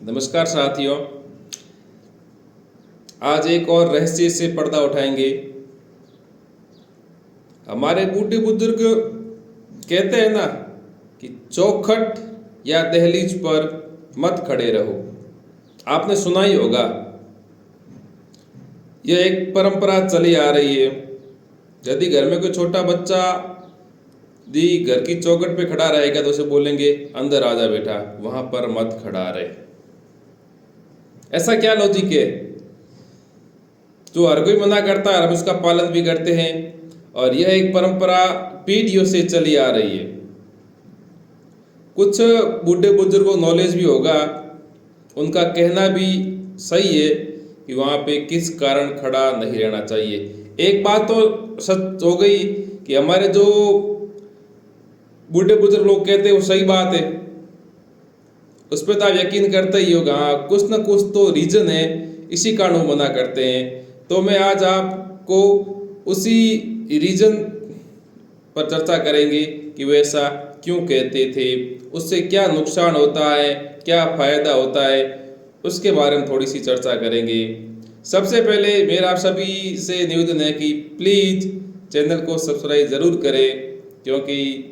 नमस्कार साथियों, आज एक और रहस्य से पर्दा उठाएंगे। हमारे बूढ़े बुजुर्ग कहते हैं ना कि चौखट या दहलीज पर मत खड़े रहो। आपने सुना ही होगा, यह एक परंपरा चली आ रही है। यदि घर में कोई छोटा बच्चा घर की चौखट पे खड़ा रहेगा तो उसे बोलेंगे अंदर आजा बेटा, वहां पर मत खड़ा रहे। ऐसा क्या लॉजिक है? जो हर कोई मना करता है हम उसका पालन भी करते हैं, और यह एक परंपरा पीढ़ियों से चली आ रही है। कुछ बूढ़े बुजुर्गों को नॉलेज भी होगा, उनका कहना भी सही है कि वहाँ पे किस कारण खड़ा नहीं रहना चाहिए। एक बात तो सच हो गई कि हमारे जो बूढ़े बुजुर्ग लोग कहते हैं वो सही बात है, उस पर तो आप यकीन करते ही होगा। हाँ, कुछ ना कुछ तो रीजन है, इसी कारण वो मना करते हैं। तो मैं आज आपको उसी रीजन पर चर्चा करेंगे कि वो ऐसा क्यों कहते थे, उससे क्या नुकसान होता है, क्या फायदा होता है, उसके बारे में थोड़ी सी चर्चा करेंगे। सबसे पहले मेरा आप सभी से निवेदन है कि प्लीज़ चैनल को सब्सक्राइब ज़रूर करें, क्योंकि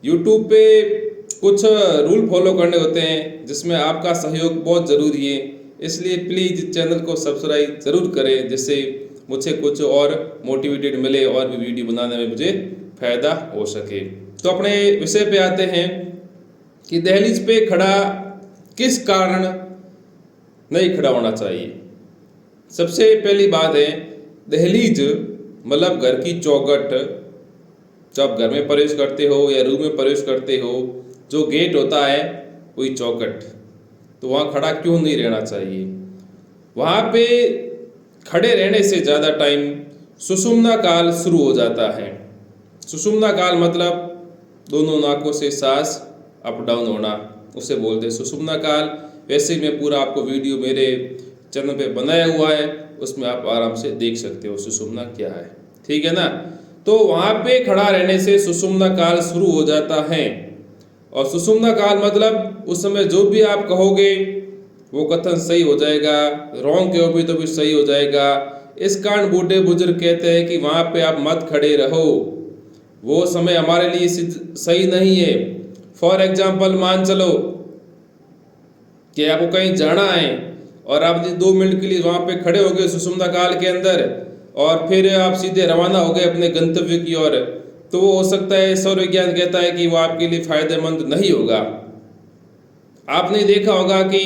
यूट्यूब पे कुछ रूल फॉलो करने होते हैं जिसमें आपका सहयोग बहुत ज़रूरी है। इसलिए प्लीज़ चैनल को सब्सक्राइब ज़रूर करें, जिससे मुझे कुछ और मोटिवेटेड मिले और भी वीडियो बनाने में मुझे फ़ायदा हो सके। तो अपने विषय पे आते हैं कि दहलीज पे खड़ा किस कारण नहीं खड़ा होना चाहिए। सबसे पहली बात है, दहलीज मतलब घर की चौखट। जब घर में प्रवेश करते हो या रूम में प्रवेश करते हो, जो गेट होता है वही चौखट, तो वहाँ खड़ा क्यों नहीं रहना चाहिए। वहाँ पे खड़े रहने से ज़्यादा टाइम सुषुम्ना काल शुरू हो जाता है। सुषुम्ना काल मतलब दोनों नाकों से सांस अप डाउन होना, उसे बोलते हैं सुषुम्ना काल। वैसे ही मैं पूरा आपको वीडियो मेरे चैनल पे बनाया हुआ है, उसमें आप आराम से देख सकते हो सुषुम्ना क्या है, ठीक है ना। तो वहाँ पे खड़ा रहने से सुषुम्ना काल शुरू हो जाता है, और सुषुम्ना काल मतलब उस समय जो भी आप कहोगे वो कथन सही हो जाएगा, रॉन्ग कहोगे तो भी सही हो जाएगा। इस कारण बूढ़े बुजुर्ग कहते हैं कि वहाँ पे आप मत खड़े रहो, वो समय हमारे लिए सही नहीं है। फॉर एग्जाम्पल मान चलो कि आपको कहीं जाना है और आप 2 मिनट के लिए वहाँ पे खड़े हो गए सुषुम्ना काल के अंदर, और फिर आप सीधे रवाना हो गए अपने गंतव्य की ओर, तो वो हो सकता है सौर विज्ञान कहता है कि वो आपके लिए फायदेमंद नहीं होगा। आपने देखा होगा कि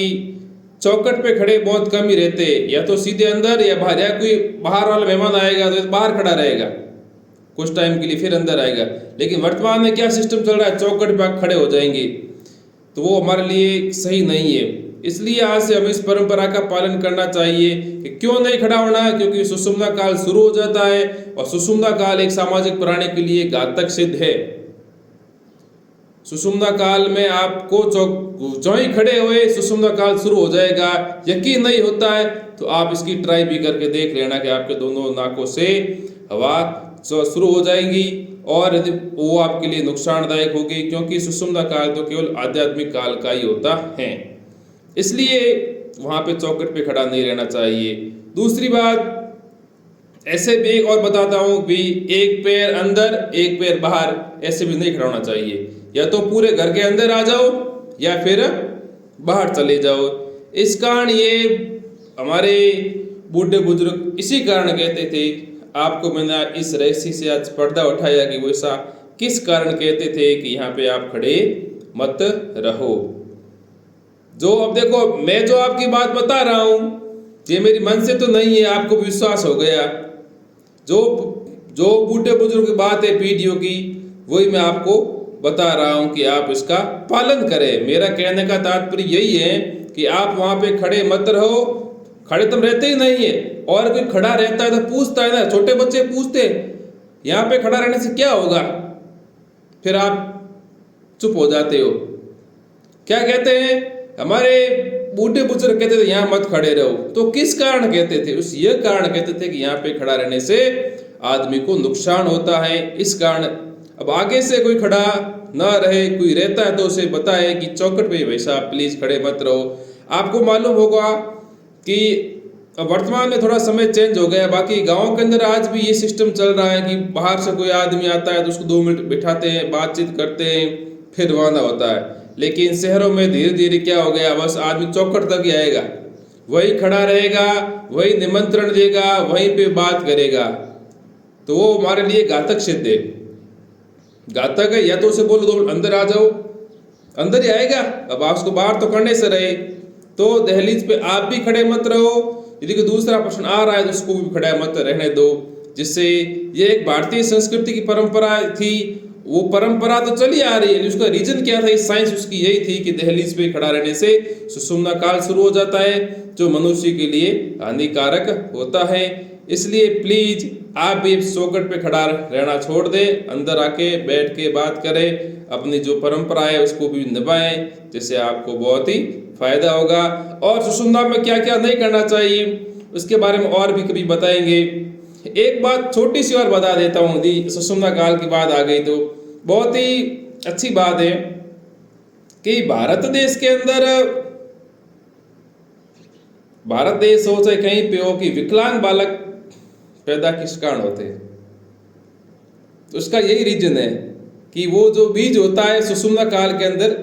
चौखट पे खड़े बहुत कम ही रहते, या तो सीधे अंदर या बाहर, या कोई बाहर वाला मेहमान आएगा तो बाहर खड़ा रहेगा कुछ टाइम के लिए, फिर अंदर आएगा। लेकिन वर्तमान में क्या सिस्टम चल रहा है, चौखट पे खड़े हो जाएंगे, तो वो हमारे लिए सही नहीं है। इसलिए आज से हमें इस परंपरा का पालन करना चाहिए कि क्यों नहीं खड़ा होना है, क्योंकि सुषुम्ना काल शुरू हो जाता है, और सुषुम्ना काल एक सामाजिक प्राणी के लिए घातक सिद्ध है। सुषुम्ना काल में आपको जो ही खड़े हुए सुषुम्ना काल शुरू हो जाएगा। यकीन नहीं होता है तो आप इसकी ट्राई भी करके देख लेना कि आपके दोनों नाकों से हवा शुरू हो जाएगी, और यदि वो आपके लिए नुकसानदायक होगी, क्योंकि सुषुम्ना काल तो केवल आध्यात्मिक काल का ही होता है। इसलिए वहाँ पे चौखट पे खड़ा नहीं रहना चाहिए। दूसरी बात, ऐसे भी एक और बताता हूँ भी, एक पैर अंदर एक पैर बाहर, ऐसे भी नहीं खड़ा होना चाहिए। या तो पूरे घर के अंदर आ जाओ या फिर बाहर चले जाओ। इस कारण ये हमारे बूढ़े बुजुर्ग इसी कारण कहते थे। आपको मैंने इस रहस्य से आज पर्दा उठाया कि वो ऐसा किस कारण कहते थे कि यहाँ पे आप खड़े मत रहो। जो अब देखो, मैं जो आपकी बात बता रहा हूँ ये मेरी मन से तो नहीं है, आपको विश्वास हो गया। जो बूढ़े बुजुर्ग की बात है पीढ़ियों की, वही मैं आपको बता रहा हूँ कि आप इसका पालन करें। मेरा कहने का तात्पर्य यही है कि आप वहाँ पे खड़े मत रहो। खड़े तुम रहते ही नहीं है, और कोई खड़ा रहता है तो पूछता है ना, छोटे बच्चे पूछते यहाँ पे खड़ा रहने से क्या होगा, फिर आप चुप हो जाते हो। क्या कहते हैं हमारे बूढ़े बुजुर्ग, कहते थे यहाँ मत खड़े रहो। तो किस कारण कहते थे? उस ये कारण कहते थे कि यहाँ पे खड़ा रहने से आदमी को नुकसान होता है। इस कारण अब आगे से कोई खड़ा ना रहे, कोई रहता है तो उसे बताए कि चौखट पे भाई साहब प्लीज खड़े मत रहो। आपको मालूम होगा कि वर्तमान में थोड़ा समय चेंज हो गया है, बाकी गाँव के अंदर आज भी ये सिस्टम चल रहा है कि बाहर से कोई आदमी आता है तो उसको 2 मिनट बिठाते हैं, बातचीत करते हैं, फिर रवाना होता है। लेकिन शहरों में धीरे धीरे क्या हो गया, बस आदमी चौखट तक ही आएगा, वही खड़ा रहेगा, वही निमंत्रण देगा, वहीं पे बात करेगा, तो वो हमारे लिए घातक सिद्ध है। घातक है, या तो उसे बोलो दो अंदर आ जाओ, अंदर ही आएगा। अब आप उसको बाहर तो करने से रहे, तो दहलीज पे आप भी खड़े मत रहो। यदि कोई दूसरा प्रश्न आ रहा है तो उसको भी खड़ा मत रहने दो। जिससे ये एक भारतीय संस्कृति की परंपरा थी, वो परंपरा तो चली आ रही है। उसका रीजन क्या था, इस साइंस उसकी यही थी कि दहलीज पे खड़ा रहने से सुषुम्ना काल शुरू हो जाता है, जो मनुष्य के लिए हानिकारक होता है। इसलिए प्लीज आप भी चौखट पे खड़ा रहना छोड़ दे, अंदर आके बैठ के बात करें, अपनी जो परंपरा है उसको भी निभाएं, जिससे आपको बहुत ही फायदा होगा। और सुषुम्ना में क्या क्या नहीं करना चाहिए उसके बारे में और भी कभी बताएंगे। एक बात छोटी सी और बता देता हूँ, यदि सुषुम्ना काल की बात आ गई तो बहुत ही अच्छी बात है कि भारत देश के अंदर, भारत देश हो चाहे कहीं पे हो, कि विकलांग बालक पैदा किस कारण होते हैं, तो उसका यही रीजन है कि वो जो बीज होता है सुषुम्ना काल के अंदर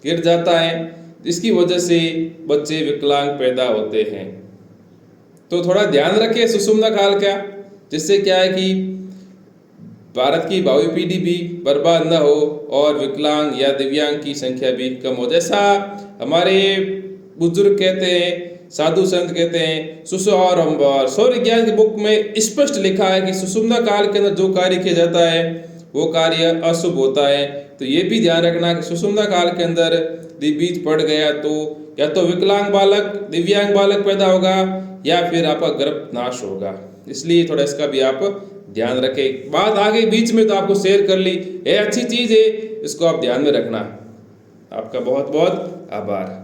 गिर जाता है, इसकी वजह से बच्चे विकलांग पैदा होते हैं। तो थोड़ा ध्यान रखें सुषुम्ना काल का, जिससे क्या है कि भारत की भावी पीढ़ी भी बर्बाद न हो और विकलांग या दिव्यांग की संख्या भी कम हो। जैसा हमारे बुजुर्ग कहते हैं, साधु संत कहते हैं, सौर विज्ञान की बुक में स्पष्ट लिखा है कि सुषुम्ना काल के अंदर जो कार्य किया जाता है वो कार्य अशुभ होता है। तो ये भी ध्यान रखना कि सुषुम्ना काल के अंदर बीज पड़ गया तो या तो विकलांग बालक, दिव्यांग बालक पैदा होगा, या फिर आपका गर्भ नाश होगा। इसलिए थोड़ा इसका भी आप ध्यान रखें। बात आ गई बीच में तो आपको शेयर कर ली, ये अच्छी चीज है, इसको आप ध्यान में रखना। आपका बहुत बहुत आभार।